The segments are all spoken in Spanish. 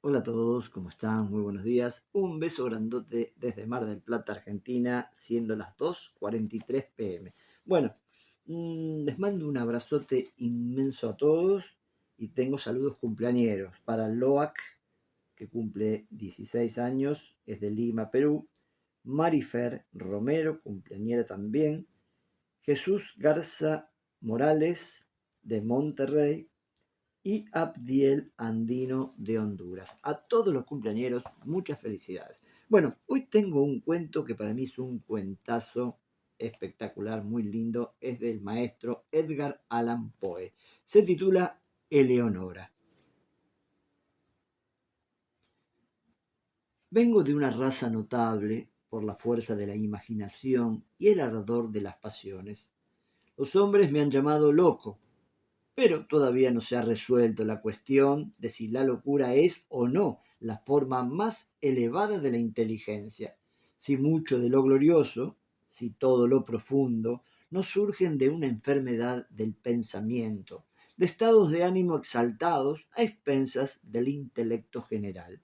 Hola a todos, ¿cómo están? Muy buenos días. Un beso grandote desde Mar del Plata, Argentina, siendo las 2:43 pm. Bueno, les mando un abrazote inmenso a todos y tengo saludos cumpleañeros para Loac, que cumple 16 años, es de Lima, Perú. Marifer Romero, cumpleañera también. Jesús Garza Morales, de Monterrey y Abdiel Andino de Honduras. A todos los cumpleañeros, muchas felicidades. Bueno, hoy tengo un cuento que para mí es un cuentazo espectacular, muy lindo. Es del maestro Edgar Allan Poe. Se titula Eleonora. Vengo de una raza notable por la fuerza de la imaginación y el ardor de las pasiones. Los hombres me han llamado loco, pero todavía no se ha resuelto la cuestión de si la locura es o no la forma más elevada de la inteligencia, si mucho de lo glorioso, si todo lo profundo, no surgen de una enfermedad del pensamiento, de estados de ánimo exaltados a expensas del intelecto general.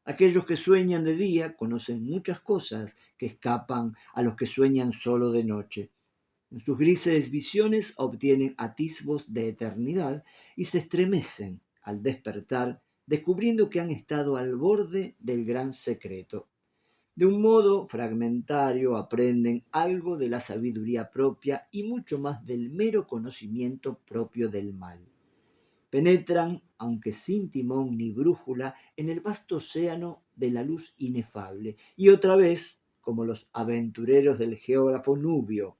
Aquellos que sueñan de día conocen muchas cosas que escapan a los que sueñan solo de noche. En sus grises visiones obtienen atisbos de eternidad y se estremecen al despertar, descubriendo que han estado al borde del gran secreto. De un modo fragmentario aprenden algo de la sabiduría propia y mucho más del mero conocimiento propio del mal. Penetran, aunque sin timón ni brújula, en el vasto océano de la luz inefable, y otra vez, como los aventureros del geógrafo Nubio,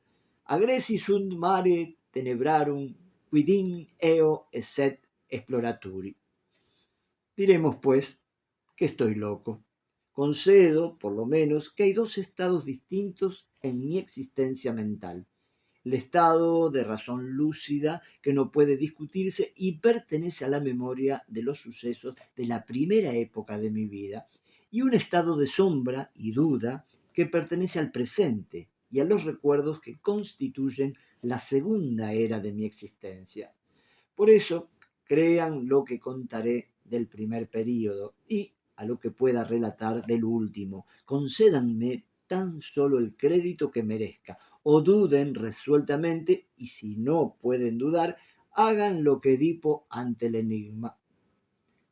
agresi sunt mare tenebrarum quidin eo esset exploraturi. Diremos, pues, que estoy loco. Concedo, por lo menos, que hay dos estados distintos en mi existencia mental: el estado de razón lúcida que no puede discutirse y pertenece a la memoria de los sucesos de la primera época de mi vida, y un estado de sombra y duda que pertenece al presente y a los recuerdos que constituyen la segunda era de mi existencia. Por eso, crean lo que contaré del primer período y a lo que pueda relatar del último. Concédanme tan solo el crédito que merezca, o duden resueltamente, y si no pueden dudar, hagan lo que Edipo ante el enigma.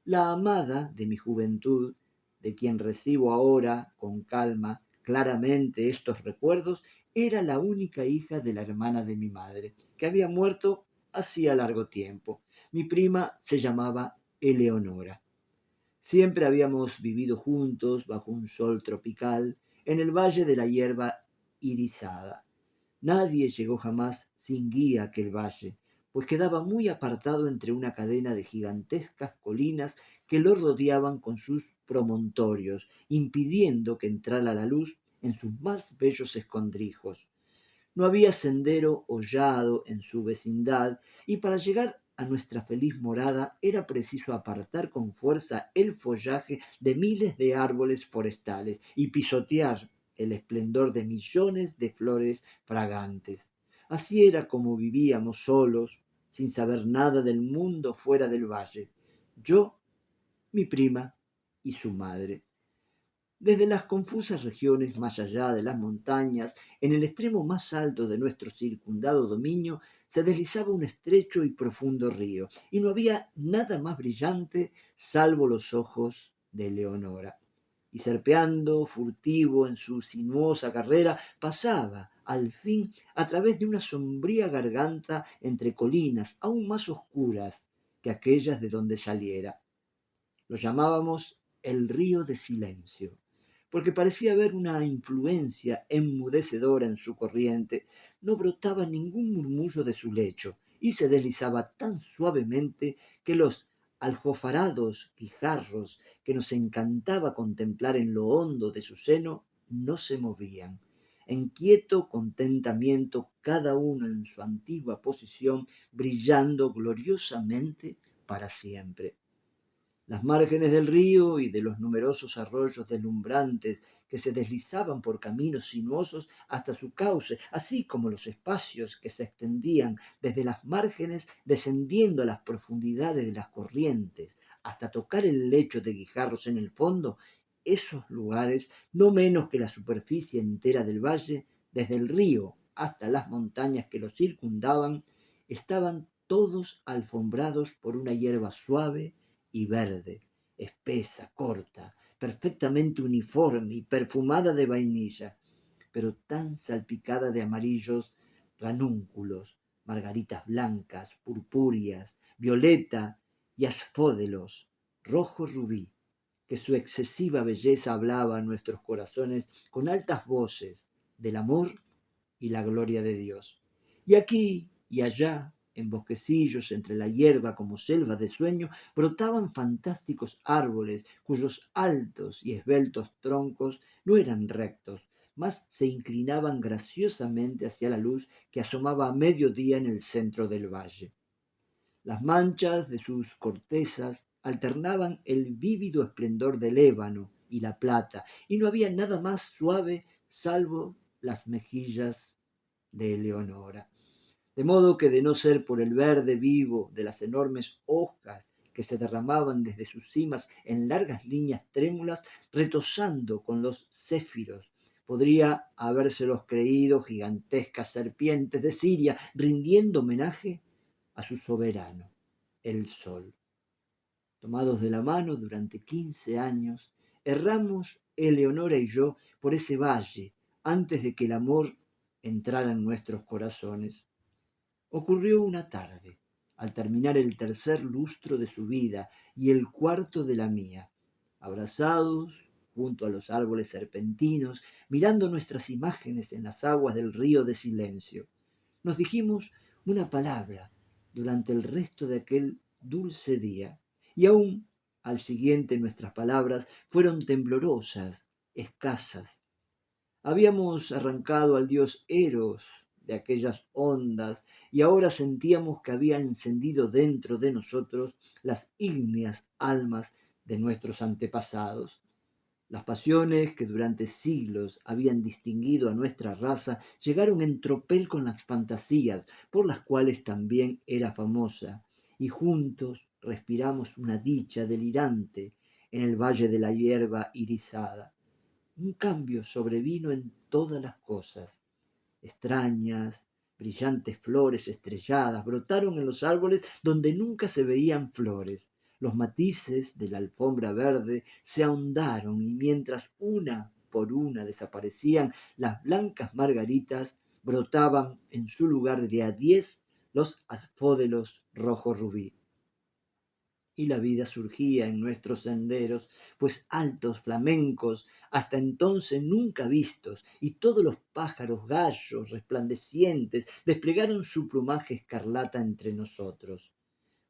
La amada de mi juventud, de quien recibo ahora con calma claramente estos recuerdos, era la única hija de la hermana de mi madre, que había muerto hacía largo tiempo. Mi prima se llamaba Eleonora. Siempre habíamos vivido juntos bajo un sol tropical en el valle de la hierba irisada. Nadie llegó jamás sin guía a aquel valle, pues quedaba muy apartado entre una cadena de gigantescas colinas que lo rodeaban con sus promontorios, impidiendo que entrara la luz en sus más bellos escondrijos. No había sendero hollado en su vecindad, y para llegar a nuestra feliz morada era preciso apartar con fuerza el follaje de miles de árboles forestales y pisotear el esplendor de millones de flores fragantes. Así era como vivíamos solos, sin saber nada del mundo fuera del valle, yo, mi prima y su madre. Desde las confusas regiones más allá de las montañas, en el extremo más alto de nuestro circundado dominio, se deslizaba un estrecho y profundo río, y no había nada más brillante salvo los ojos de Leonora. Y serpeando, furtivo en su sinuosa carrera, pasaba, al fin, a través de una sombría garganta entre colinas aún más oscuras que aquellas de donde saliera. Lo llamábamos el río de silencio, porque parecía haber una influencia enmudecedora en su corriente. No brotaba ningún murmullo de su lecho y se deslizaba tan suavemente que los aljofarados guijarros que nos encantaba contemplar en lo hondo de su seno no se movían. En quieto contentamiento, cada uno en su antigua posición, brillando gloriosamente para siempre. Las márgenes del río y de los numerosos arroyos deslumbrantes que se deslizaban por caminos sinuosos hasta su cauce, así como los espacios que se extendían desde las márgenes descendiendo a las profundidades de las corrientes, hasta tocar el lecho de guijarros en el fondo, esos lugares, no menos que la superficie entera del valle, desde el río hasta las montañas que lo circundaban, estaban todos alfombrados por una hierba suave y verde, espesa, corta, perfectamente uniforme y perfumada de vainilla, pero tan salpicada de amarillos ranúnculos, margaritas blancas, purpúreas, violeta y asfódelos, rojo rubí, que su excesiva belleza hablaba a nuestros corazones con altas voces del amor y la gloria de Dios. Y aquí y allá, en bosquecillos entre la hierba como selvas de sueño, brotaban fantásticos árboles cuyos altos y esbeltos troncos no eran rectos, mas se inclinaban graciosamente hacia la luz que asomaba a mediodía en el centro del valle. Las manchas de sus cortezas alternaban el vívido esplendor del ébano y la plata, y no había nada más suave salvo las mejillas de Eleonora. De modo que de no ser por el verde vivo de las enormes hojas que se derramaban desde sus cimas en largas líneas trémulas, retozando con los céfiros, podría habérselos creído gigantescas serpientes de Siria rindiendo homenaje a su soberano, el sol. Tomados de la mano durante 15 años, erramos Eleonora y yo por ese valle antes de que el amor entrara en nuestros corazones. Ocurrió una tarde, al terminar el tercer lustro de su vida y el cuarto de la mía, abrazados junto a los árboles serpentinos, mirando nuestras imágenes en las aguas del río de silencio. Nos dijimos una palabra durante el resto de aquel dulce día, y aún al siguiente nuestras palabras fueron temblorosas, escasas. Habíamos arrancado al dios Eros de aquellas ondas y ahora sentíamos que había encendido dentro de nosotros las ígneas almas de nuestros antepasados. Las pasiones que durante siglos habían distinguido a nuestra raza llegaron en tropel con las fantasías por las cuales también era famosa, y juntos respiramos una dicha delirante en el valle de la hierba irisada. Un cambio sobrevino en todas las cosas. Extrañas, brillantes flores estrelladas brotaron en los árboles donde nunca se veían flores. Los matices de la alfombra verde se ahondaron y mientras una por una desaparecían las blancas margaritas, brotaban en su lugar de a 10 los asfódelos rojo rubí. Y la vida surgía en nuestros senderos, pues altos flamencos, hasta entonces nunca vistos, y todos los pájaros gallos resplandecientes desplegaron su plumaje escarlata entre nosotros.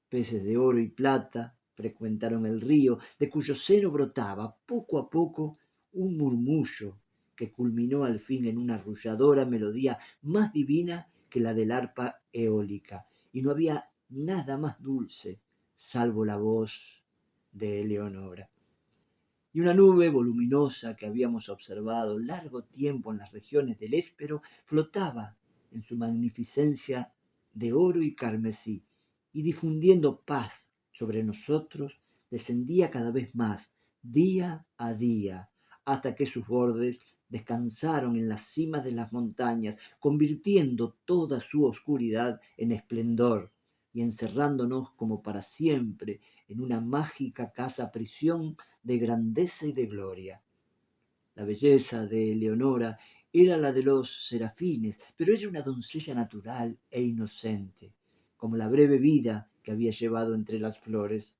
Peces de oro y plata frecuentaron el río, de cuyo seno brotaba poco a poco un murmullo que culminó al fin en una arrulladora melodía más divina que la del arpa eólica, y no había nada más dulce salvo la voz de Eleonora. Y una nube voluminosa que habíamos observado largo tiempo en las regiones del Éspero flotaba en su magnificencia de oro y carmesí, y difundiendo paz sobre nosotros, descendía cada vez más, día a día, hasta que sus bordes descansaron en las cimas de las montañas, convirtiendo toda su oscuridad en esplendor y encerrándonos como para siempre en una mágica casa prisión de grandeza y de gloria. La belleza de Eleonora era la de los serafines, pero ella una doncella natural e inocente, como la breve vida que había llevado entre las flores.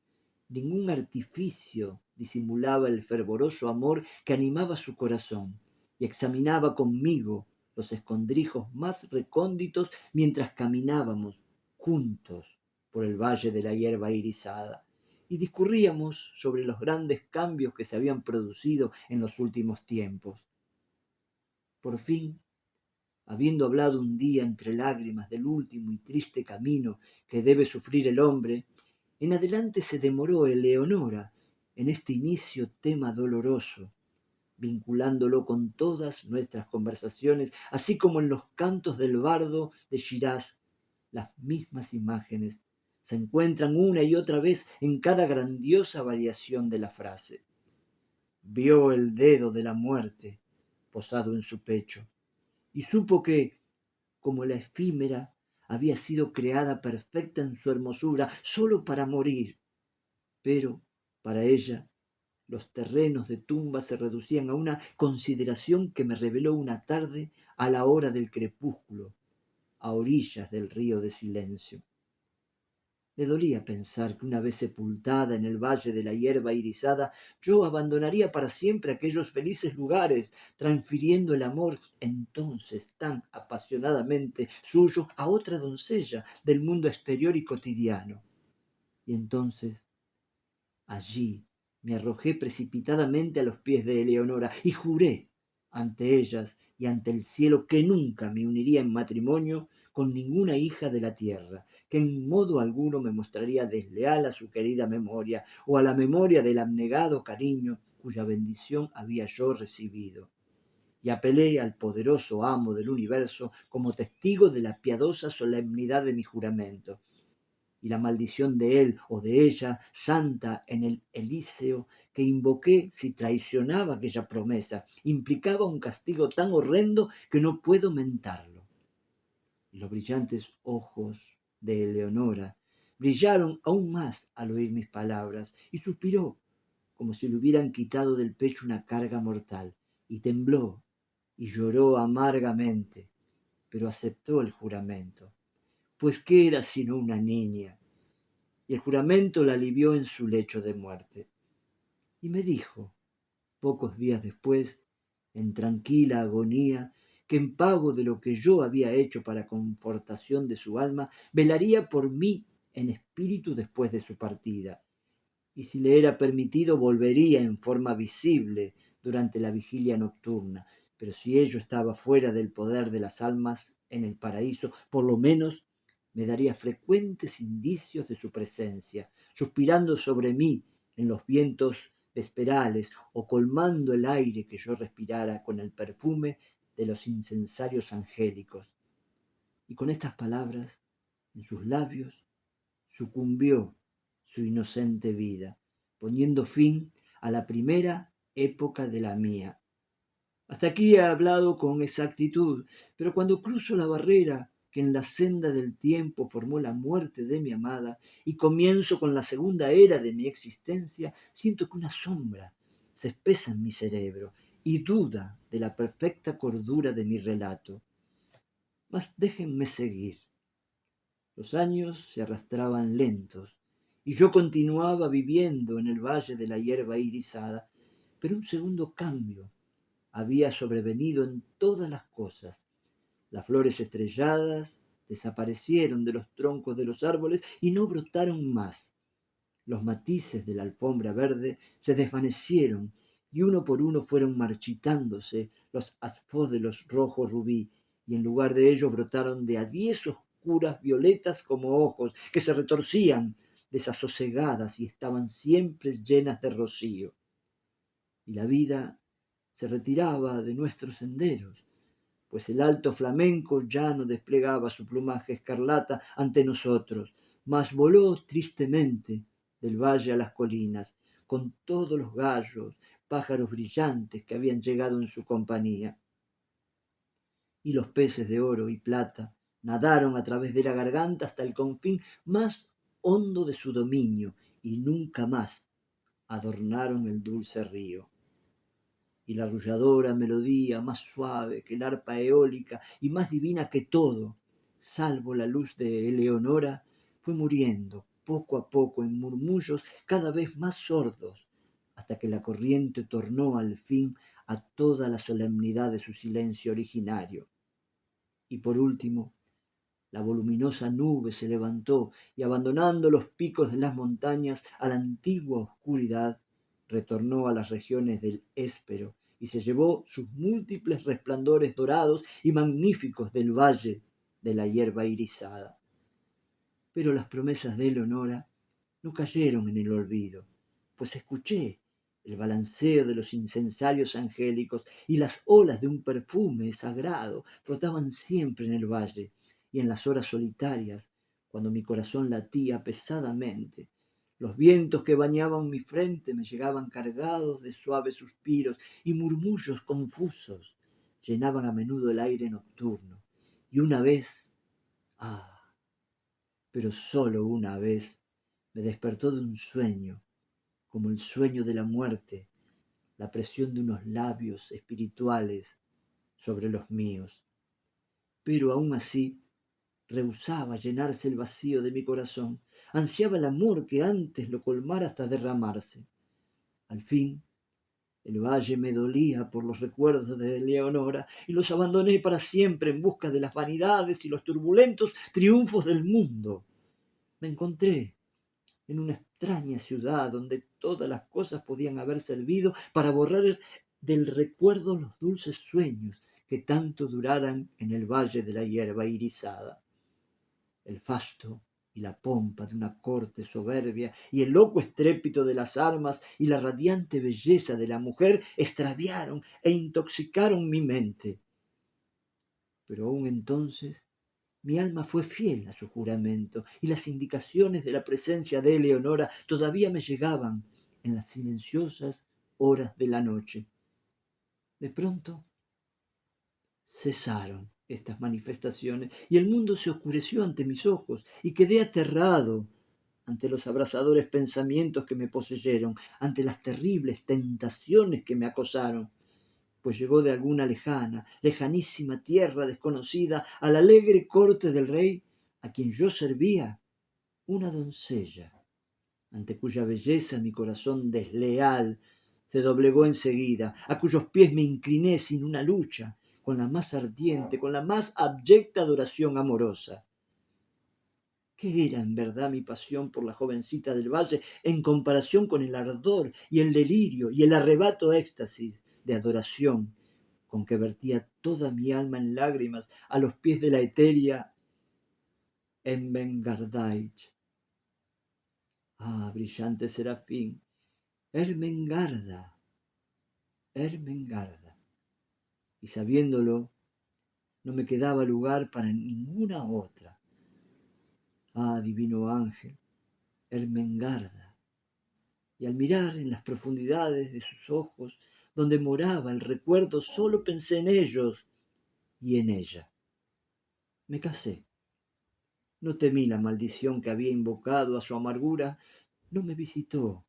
Ningún artificio disimulaba el fervoroso amor que animaba su corazón, y examinaba conmigo los escondrijos más recónditos mientras caminábamos juntos por el valle de la hierba irisada y discurríamos sobre los grandes cambios que se habían producido en los últimos tiempos. Por fin, habiendo hablado un día entre lágrimas del último y triste camino que debe sufrir el hombre, en adelante se demoró Eleonora en este inicio tema doloroso, vinculándolo con todas nuestras conversaciones, así como en los cantos del bardo de Shiraz, las mismas imágenes se encuentran una y otra vez en cada grandiosa variación de la frase. Vio el dedo de la muerte posado en su pecho y supo que, como la efímera, había sido creada perfecta en su hermosura sólo para morir, pero para ella los terrenos de tumba se reducían a una consideración que me reveló una tarde a la hora del crepúsculo, a orillas del río de silencio. Me dolía pensar que una vez sepultada en el valle de la hierba irisada, yo abandonaría para siempre aquellos felices lugares, transfiriendo el amor entonces tan apasionadamente suyo a otra doncella del mundo exterior y cotidiano. Y entonces allí me arrojé precipitadamente a los pies de Eleonora y juré ante ellas y ante el cielo que nunca me uniría en matrimonio con ninguna hija de la tierra, que en modo alguno me mostraría desleal a su querida memoria o a la memoria del abnegado cariño cuya bendición había yo recibido. Y apelé al poderoso amo del universo como testigo de la piadosa solemnidad de mi juramento, y la maldición de él o de ella, santa en el Elíseo, que invoqué si traicionaba aquella promesa, implicaba un castigo tan horrendo que no puedo mentarlo. Y los brillantes ojos de Eleonora brillaron aún más al oír mis palabras, y suspiró como si le hubieran quitado del pecho una carga mortal, y tembló y lloró amargamente, pero aceptó el juramento, pues qué era sino una niña, y el juramento la alivió en su lecho de muerte. Y me dijo, pocos días después, en tranquila agonía, que en pago de lo que yo había hecho para confortación de su alma, velaría por mí en espíritu después de su partida, y si le era permitido volvería en forma visible durante la vigilia nocturna, pero si ello estaba fuera del poder de las almas en el paraíso, por lo menos me daría frecuentes indicios de su presencia, suspirando sobre mí en los vientos vesperales o colmando el aire que yo respirara con el perfume de los incensarios angélicos. Y con estas palabras en sus labios sucumbió su inocente vida, poniendo fin a la primera época de la mía. Hasta aquí he hablado con exactitud, pero cuando cruzo la barrera que en la senda del tiempo formó la muerte de mi amada y comienzo con la segunda era de mi existencia, siento que una sombra se espesa en mi cerebro y duda de la perfecta cordura de mi relato. Mas déjenme seguir. Los años se arrastraban lentos y yo continuaba viviendo en el valle de la hierba irisada, pero un segundo cambio había sobrevenido en todas las cosas. Las flores estrelladas desaparecieron de los troncos de los árboles y no brotaron más. Los matices de la alfombra verde se desvanecieron y uno por uno fueron marchitándose los asfódelos rojo rubí, y en lugar de ellos brotaron de a 10 oscuras violetas como ojos que se retorcían desasosegadas y estaban siempre llenas de rocío. Y la vida se retiraba de nuestros senderos, pues el alto flamenco ya no desplegaba su plumaje escarlata ante nosotros, mas voló tristemente del valle a las colinas, con todos los gallos, pájaros brillantes que habían llegado en su compañía. Y los peces de oro y plata nadaron a través de la garganta hasta el confín más hondo de su dominio, y nunca más adornaron el dulce río. Y la arrulladora melodía, más suave que el arpa eólica y más divina que todo, salvo la luz de Eleonora, fue muriendo poco a poco en murmullos cada vez más sordos, hasta que la corriente tornó al fin a toda la solemnidad de su silencio originario. Y por último, la voluminosa nube se levantó y, abandonando los picos de las montañas a la antigua oscuridad, retornó a las regiones del Éspero y se llevó sus múltiples resplandores dorados y magníficos del valle de la hierba irisada. Pero las promesas de Eleonora no cayeron en el olvido, pues escuché el balanceo de los incensarios angélicos y las olas de un perfume sagrado flotaban siempre en el valle, y en las horas solitarias, cuando mi corazón latía pesadamente. Los vientos que bañaban mi frente me llegaban cargados de suaves suspiros y murmullos confusos. Llenaban a menudo el aire nocturno. Y una vez, ah, pero solo una vez, me despertó de un sueño, como el sueño de la muerte, la presión de unos labios espirituales sobre los míos. Pero aún así rehusaba llenarse el vacío de mi corazón. Ansiaba el amor que antes lo colmara hasta derramarse. Al fin, el valle me dolía por los recuerdos de Leonora y los abandoné para siempre en busca de las vanidades y los turbulentos triunfos del mundo. Me encontré en una extraña ciudad donde todas las cosas podían haber servido para borrar del recuerdo los dulces sueños que tanto duraran en el valle de la hierba irisada. El fasto y la pompa de una corte soberbia y el loco estrépito de las armas y la radiante belleza de la mujer extraviaron e intoxicaron mi mente. Pero aún entonces mi alma fue fiel a su juramento y las indicaciones de la presencia de Eleonora todavía me llegaban en las silenciosas horas de la noche. De pronto cesaron estas manifestaciones y el mundo se oscureció ante mis ojos y quedé aterrado ante los abrasadores pensamientos que me poseyeron, ante las terribles tentaciones que me acosaron, pues llegó de alguna lejanísima tierra desconocida a la alegre corte del rey a quien yo servía, una doncella, ante cuya belleza mi corazón desleal se doblegó enseguida, a cuyos pies me incliné sin una lucha, con la más ardiente, con la más abyecta adoración amorosa. ¿Qué era en verdad mi pasión por la jovencita del valle en comparación con el ardor y el delirio y el arrebato éxtasis de adoración con que vertía toda mi alma en lágrimas a los pies de la etérea Ermengarda? Ah, brillante serafín, Ermengarda, Ermengarda. Y sabiéndolo, no me quedaba lugar para ninguna otra. Ah, divino ángel, Ermengarda. Y al mirar en las profundidades de sus ojos, donde moraba el recuerdo, solo pensé en ellos y en ella. Me casé. No temí la maldición que había invocado a su amargura, no me visitó.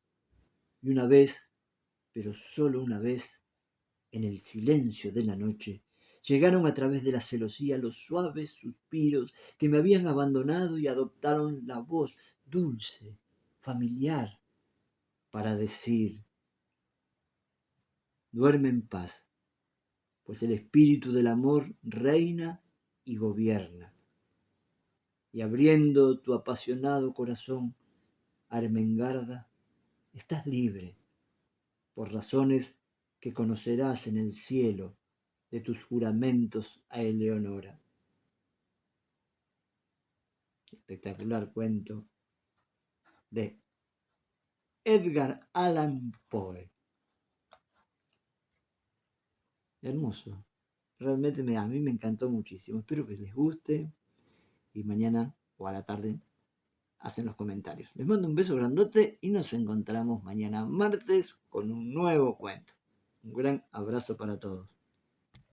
Y una vez, pero solo una vez, en el silencio de la noche, llegaron a través de la celosía los suaves suspiros que me habían abandonado y adoptaron la voz dulce, familiar, para decir: duerme en paz, pues el espíritu del amor reina y gobierna. Y abriendo tu apasionado corazón, Ermengarda, estás libre, por razones que conocerás en el cielo de tus juramentos a Eleonora. Espectacular cuento de Edgar Allan Poe. Hermoso. Realmente a mí me encantó muchísimo. Espero que les guste y mañana o a la tarde hacen los comentarios. Les mando un beso grandote y nos encontramos mañana martes con un nuevo cuento. Un gran abrazo para todos.